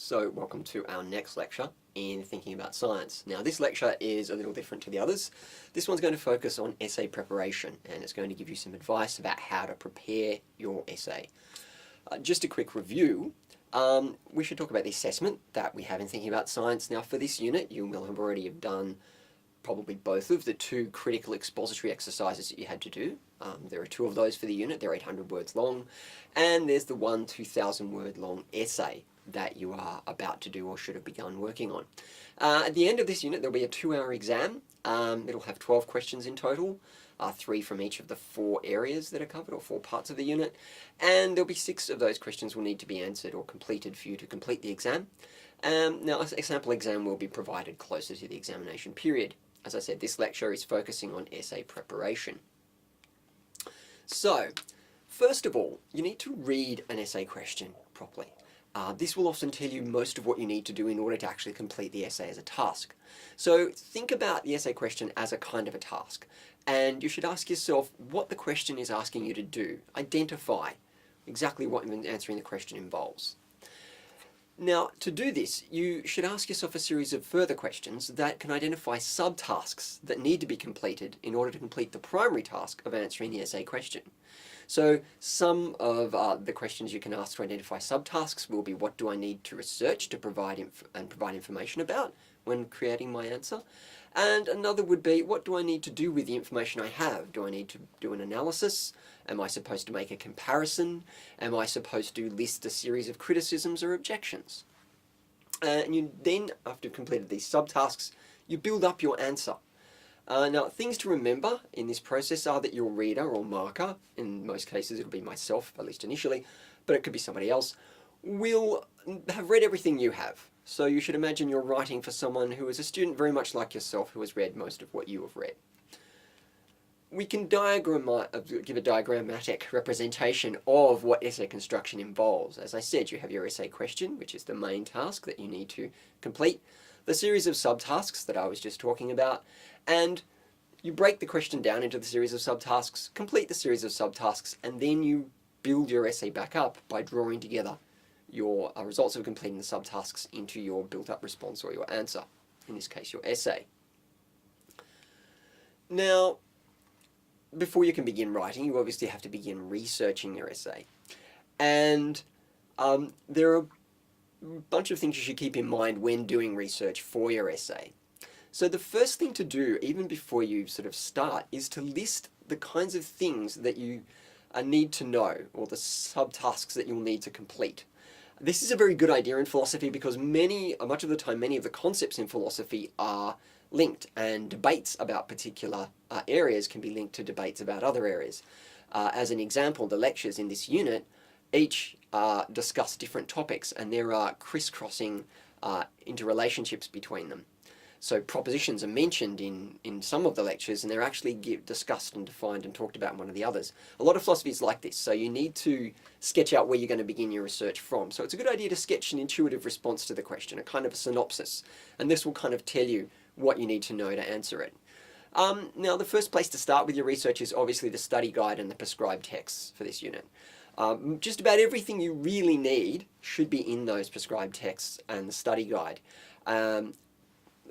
So welcome to our next lecture in Thinking About Science. Now this lecture is a little different to the others. This one's going to focus on essay preparation, and it's going to give you some advice about how to prepare your essay. Just a quick review. We should talk about the assessment that we have in Thinking About Science. Now for this unit you will have already have done probably both of the two critical expository exercises that you had to do. There are two of those for the unit, they're 800 words long, and there's the one 2,000 word long essay that you are about to do or should have begun working on. At the end of this unit there'll be a 2-hour exam. It'll have 12 questions in total, 3 from each of the 4 areas that are covered, or 4 parts of the unit, and there'll be 6 of those questions will need to be answered or completed for you to complete the exam. Now a sample exam will be provided closer to the examination period. As I said, this lecture is focusing on essay preparation. So, first of all, you need to read an essay question properly. This will often tell you most of what you need to do in order to actually complete the essay as a task. So think about the essay question as a kind of a task, and you should ask yourself what the question is asking you to do. Identify exactly what answering the question involves. Now, to do this, you should ask yourself a series of further questions that can identify subtasks that need to be completed in order to complete the primary task of answering the essay question. So some of the questions you can ask to identify subtasks will be, what do I need to research to provide information about when creating my answer? And another would be, what do I need to do with the information I have? Do I need to do an analysis? Am I supposed to make a comparison? Am I supposed to list a series of criticisms or objections? And you then, after you've completed these subtasks, you build up your answer. Now, things to remember in this process are that your reader or marker, in most cases it'll be myself, at least initially, but it could be somebody else, will have read everything you have. So you should imagine you're writing for someone who is a student very much like yourself, who has read most of what you have read. We can give a diagrammatic representation of what essay construction involves. As I said, you have your essay question, which is the main task that you need to complete, the series of subtasks that I was just talking about, and you break the question down into the series of subtasks, complete the series of subtasks, and then you build your essay back up by drawing together your results of completing the subtasks into your built-up response or your answer, in this case your essay. Now, before you can begin writing, you obviously have to begin researching your essay. And there are a bunch of things you should keep in mind when doing research for your essay. So the first thing to do, even before you sort of start, is to list the kinds of things that you need to know, or the subtasks that you'll need to complete. This is a very good idea in philosophy because much of the time, many of the concepts in philosophy are linked, and debates about particular areas can be linked to debates about other areas. As an example, the lectures in this unit each discuss different topics, and there are crisscrossing interrelationships between them. So propositions are mentioned in some of the lectures, and they're actually discussed and defined and talked about in one of the others. A lot of philosophy is like this, so you need to sketch out where you're going to begin your research from. So it's a good idea to sketch an intuitive response to the question, a kind of a synopsis, and this will kind of tell you what you need to know to answer it. Now, the first place to start with your research is obviously the study guide and the prescribed texts for this unit. Just about everything you really need should be in those prescribed texts and the study guide.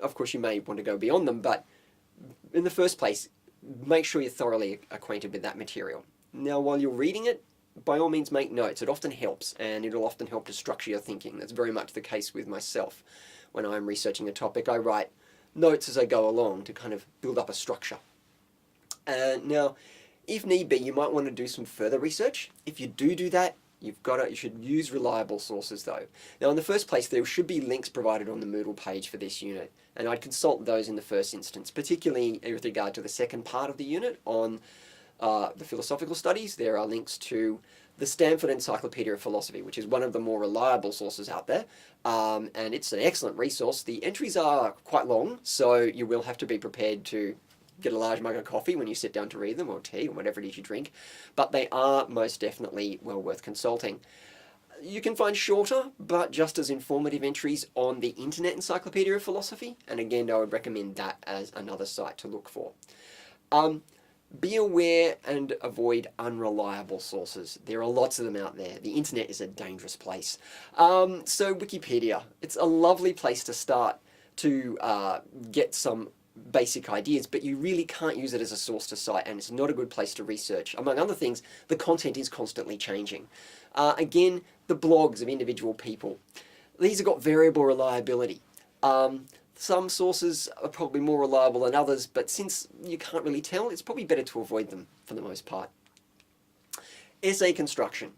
Of course, you may want to go beyond them, but in the first place, make sure you're thoroughly acquainted with that material. Now, while you're reading it, by all means make notes. It often helps, and it'll often help to structure your thinking. That's very much the case with myself. When I'm researching a topic, I write notes as I go along to kind of build up a structure. Now, if need be, you might want to do some further research. If you do that, you should use reliable sources though. Now in the first place, there should be links provided on the Moodle page for this unit, and I'd consult those in the first instance, particularly with regard to the second part of the unit on the philosophical studies. There are links to the Stanford Encyclopedia of Philosophy, which is one of the more reliable sources out there, and it's an excellent resource. The entries are quite long, so you will have to be prepared to get a large mug of coffee when you sit down to read them, or tea, or whatever it is you drink, but they are most definitely well worth consulting. You can find shorter, but just as informative entries on the Internet Encyclopedia of Philosophy, and again, I would recommend that as another site to look for. Be aware and avoid unreliable sources. There are lots of them out there. The internet is a dangerous place. So Wikipedia, it's a lovely place to start to get some basic ideas, but you really can't use it as a source to cite, and it's not a good place to research. Among other things, the content is constantly changing. Again, the blogs of individual people. These have got variable reliability. Some sources are probably more reliable than others, but since you can't really tell, it's probably better to avoid them for the most part. Essay construction.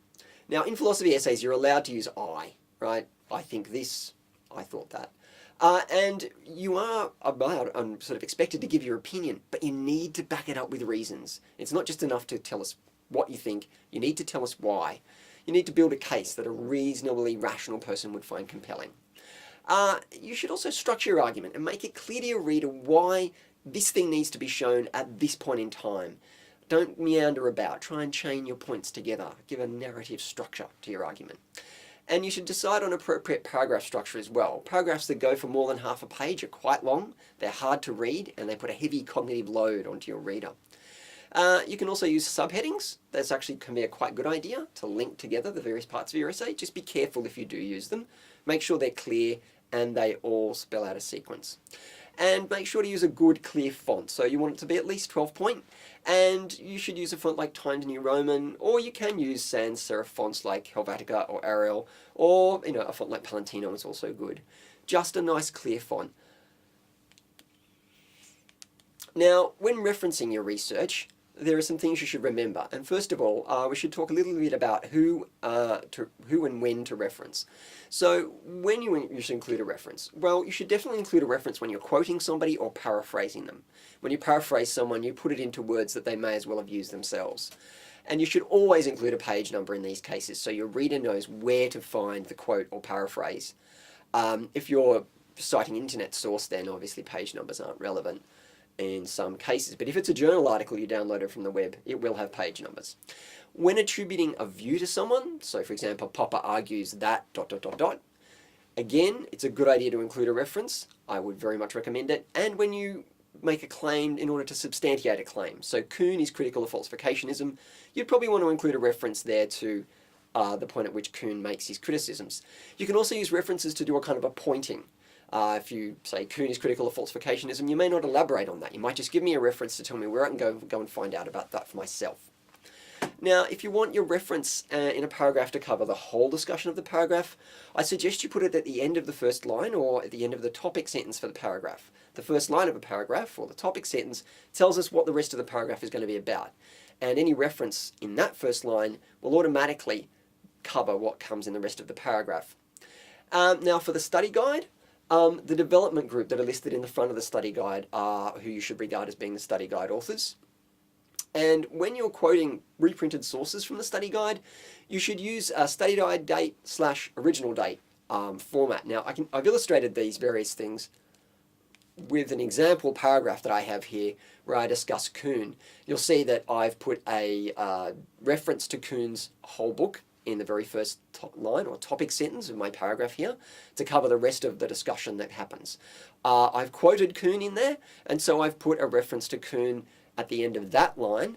Now, in philosophy essays, you're allowed to use I, right? I think this, I thought that. And you are allowed and sort of expected to give your opinion, but you need to back it up with reasons. It's not just enough to tell us what you think, you need to tell us why. You need to build a case that a reasonably rational person would find compelling. You should also structure your argument and make it clear to your reader why this thing needs to be shown at this point in time. Don't meander about. Try and chain your points together. Give a narrative structure to your argument. And you should decide on appropriate paragraph structure as well. Paragraphs that go for more than half a page are quite long, they're hard to read, and they put a heavy cognitive load onto your reader. You can also use subheadings. That's actually can be a quite good idea to link together the various parts of your essay. Just be careful if you do use them. Make sure they're clear and they all spell out a sequence. And make sure to use a good, clear font. So you want it to be at least 12 point, and you should use a font like Times New Roman, or you can use sans serif fonts like Helvetica or Arial, or a font like Palantino is also good. Just a nice, clear font. Now, when referencing your research, there are some things you should remember. And first of all, we should talk a little bit about who and when to reference. So when you should include a reference? Well, you should definitely include a reference when you're quoting somebody or paraphrasing them. When you paraphrase someone, you put it into words that they may as well have used themselves. And you should always include a page number in these cases so your reader knows where to find the quote or paraphrase. If you're citing an internet source, then obviously page numbers aren't relevant in some cases. But if it's a journal article you downloaded from the web, it will have page numbers. When attributing a view to someone, so for example, Popper argues that ... Again, it's a good idea to include a reference. I would very much recommend it. And when you make a claim in order to substantiate a claim. So Kuhn is critical of falsificationism. You'd probably want to include a reference there to the point at which Kuhn makes his criticisms. You can also use references to do a kind of a pointing. If you say Kuhn is critical of falsificationism, you may not elaborate on that. You might just give me a reference to tell me where I can go and find out about that for myself. Now, if you want your reference in a paragraph to cover the whole discussion of the paragraph, I suggest you put it at the end of the first line or at the end of the topic sentence for the paragraph. The first line of a paragraph, or the topic sentence, tells us what the rest of the paragraph is going to be about. And any reference in that first line will automatically cover what comes in the rest of the paragraph. Now, for the study guide, the development group that are listed in the front of the study guide are who you should regard as being the study guide authors. And when you're quoting reprinted sources from the study guide, you should use a study guide date / original date format. Now, I've illustrated these various things with an example paragraph that I have here where I discuss Kuhn. You'll see that I've put a reference to Kuhn's whole book in the very first line or topic sentence of my paragraph here to cover the rest of the discussion that happens. I've quoted Kuhn in there, and so I've put a reference to Kuhn at the end of that line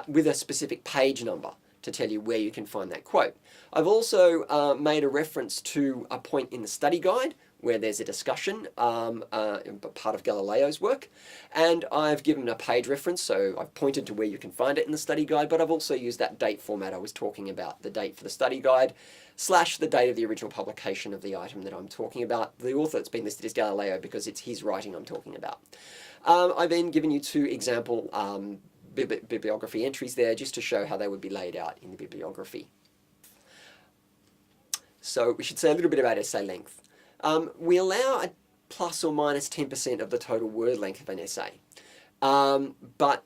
with a specific page number to tell you where you can find that quote. I've also made a reference to a point in the study guide where there's a discussion, part of Galileo's work, and I've given a page reference, so I've pointed to where you can find it in the study guide, but I've also used that date format I was talking about, the date for the study guide / the date of the original publication of the item that I'm talking about. The author that's been listed is Galileo because it's his writing I'm talking about. I've then given you 2 example bibliography entries there just to show how they would be laid out in the bibliography. So we should say a little bit about essay length. We allow a plus or minus 10% of the total word length of an essay. But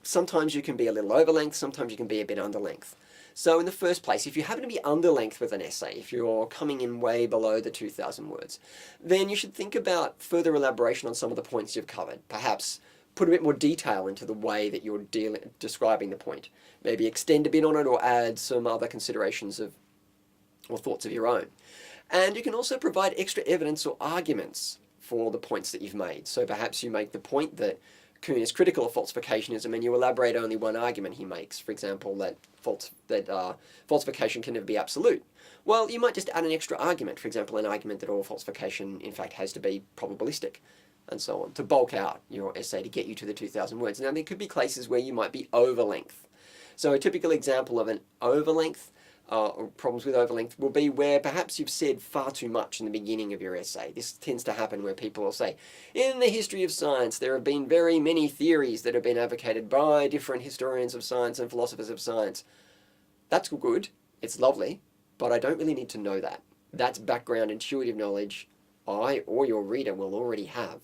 sometimes you can be a little over length, sometimes you can be a bit under length. So in the first place, if you happen to be under length with an essay, if you're coming in way below the 2,000 words, then you should think about further elaboration on some of the points you've covered. Perhaps put a bit more detail into the way that you're describing the point. Maybe extend a bit on it or add some other considerations or thoughts of your own. And you can also provide extra evidence or arguments for the points that you've made. So perhaps you make the point that Kuhn is critical of falsificationism, and you elaborate only one argument he makes, for example, that falsification can never be absolute. Well, you might just add an extra argument, for example, an argument that all falsification in fact has to be probabilistic, and so on, to bulk out your essay to get you to the 2,000 words. Now, there could be cases where you might be over length. So a typical example of an overlength or problems with overlength will be where perhaps you've said far too much in the beginning of your essay. This tends to happen where people will say, in the history of science, there have been very many theories that have been advocated by different historians of science and philosophers of science. That's good, it's lovely, but I don't really need to know that. That's background intuitive knowledge I or your reader will already have.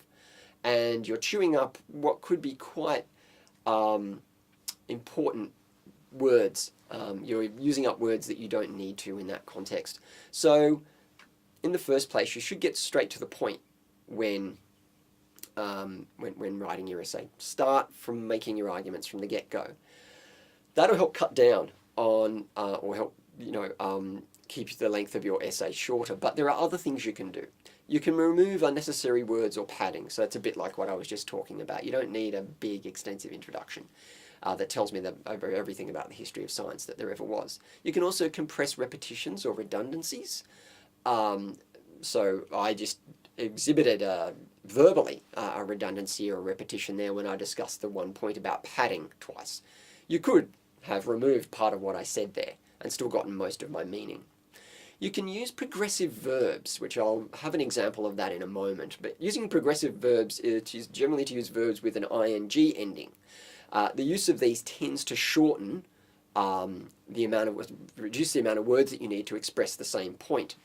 And you're chewing up what could be quite important words. You're using up words that you don't need to in that context. So in the first place, you should get straight to the point when writing your essay. Start from making your arguments from the get-go. That'll help cut down on or help keep the length of your essay shorter. But there are other things you can do. You can remove unnecessary words or padding. So it's a bit like what I was just talking about. You don't need a big, extensive introduction that tells me everything about the history of science that there ever was. You can also compress repetitions or redundancies. So I just exhibited verbally a redundancy or a repetition there when I discussed the one point about padding twice. You could have removed part of what I said there and still gotten most of my meaning. You can use progressive verbs, which I'll have an example of that in a moment. But using progressive verbs is generally to use verbs with an ing ending. The use of these tends to shorten reduce the amount of words that you need to express the same point.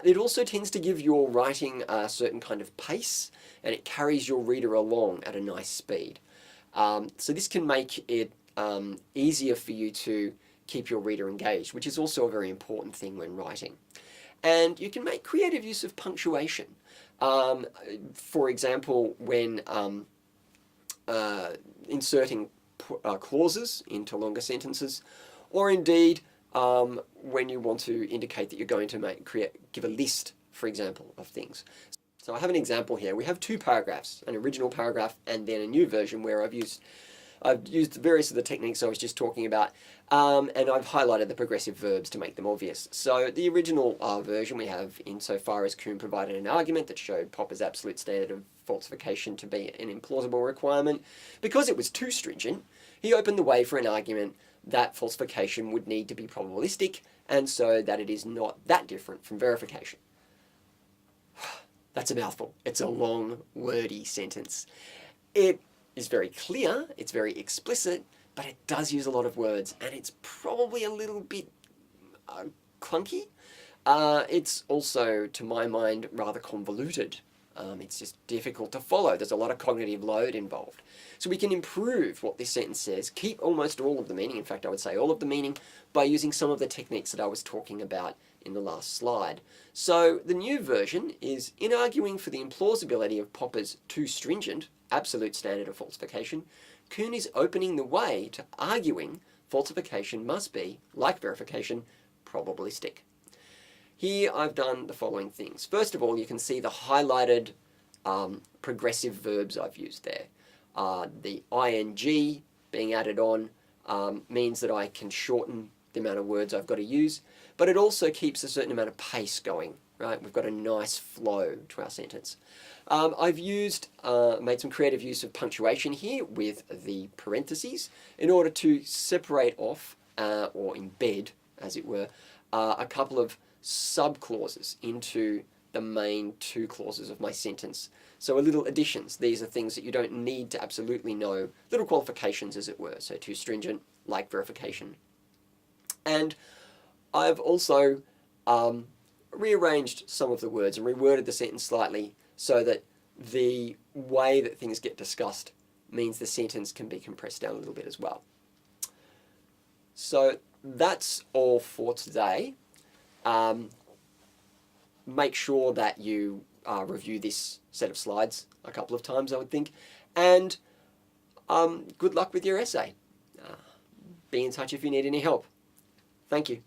It also tends to give your writing a certain kind of pace, and it carries your reader along at a nice speed. So this can make it easier for you to keep your reader engaged, which is also a very important thing when writing. And you can make creative use of punctuation. For example, when inserting clauses into longer sentences, or indeed when you want to indicate that you're going to give a list, for example, of things. So I have an example here. We have two paragraphs, an original paragraph and then a new version where I've used various of the techniques I was just talking about, and I've highlighted the progressive verbs to make them obvious. So the original version we have, insofar as Kuhn provided an argument that showed Popper's absolute standard of falsification to be an implausible requirement. Because it was too stringent, he opened the way for an argument that falsification would need to be probabilistic, and so that it is not that different from verification. That's a mouthful. It's a long, wordy sentence. It is very clear, it's very explicit, but it does use a lot of words, and it's probably a little bit clunky. It's also, to my mind, rather convoluted. It's just difficult to follow. There's a lot of cognitive load involved. So we can improve what this sentence says, keep almost all of the meaning, in fact I would say all of the meaning, by using some of the techniques that I was talking about in the last slide. So the new version is, in arguing for the implausibility of Popper's too stringent absolute standard of falsification, Kuhn is opening the way to arguing falsification must be, like verification, probabilistic. Here I've done the following things. First of all, you can see the highlighted progressive verbs I've used there. The ing being added on means that I can shorten the amount of words I've got to use, but it also keeps a certain amount of pace going, right? We've got a nice flow to our sentence. I've made some creative use of punctuation here with the parentheses in order to separate off or embed, as it were, a couple of subclauses into the main two clauses of my sentence. So little additions. These are things that you don't need to absolutely know, little qualifications as it were. So too stringent, like verification. And I've also rearranged some of the words and reworded the sentence slightly so that the way that things get discussed means the sentence can be compressed down a little bit as well. So that's all for today. Make sure that you review this set of slides a couple of times, I would think, and good luck with your essay. Be in touch if you need any help. Thank you.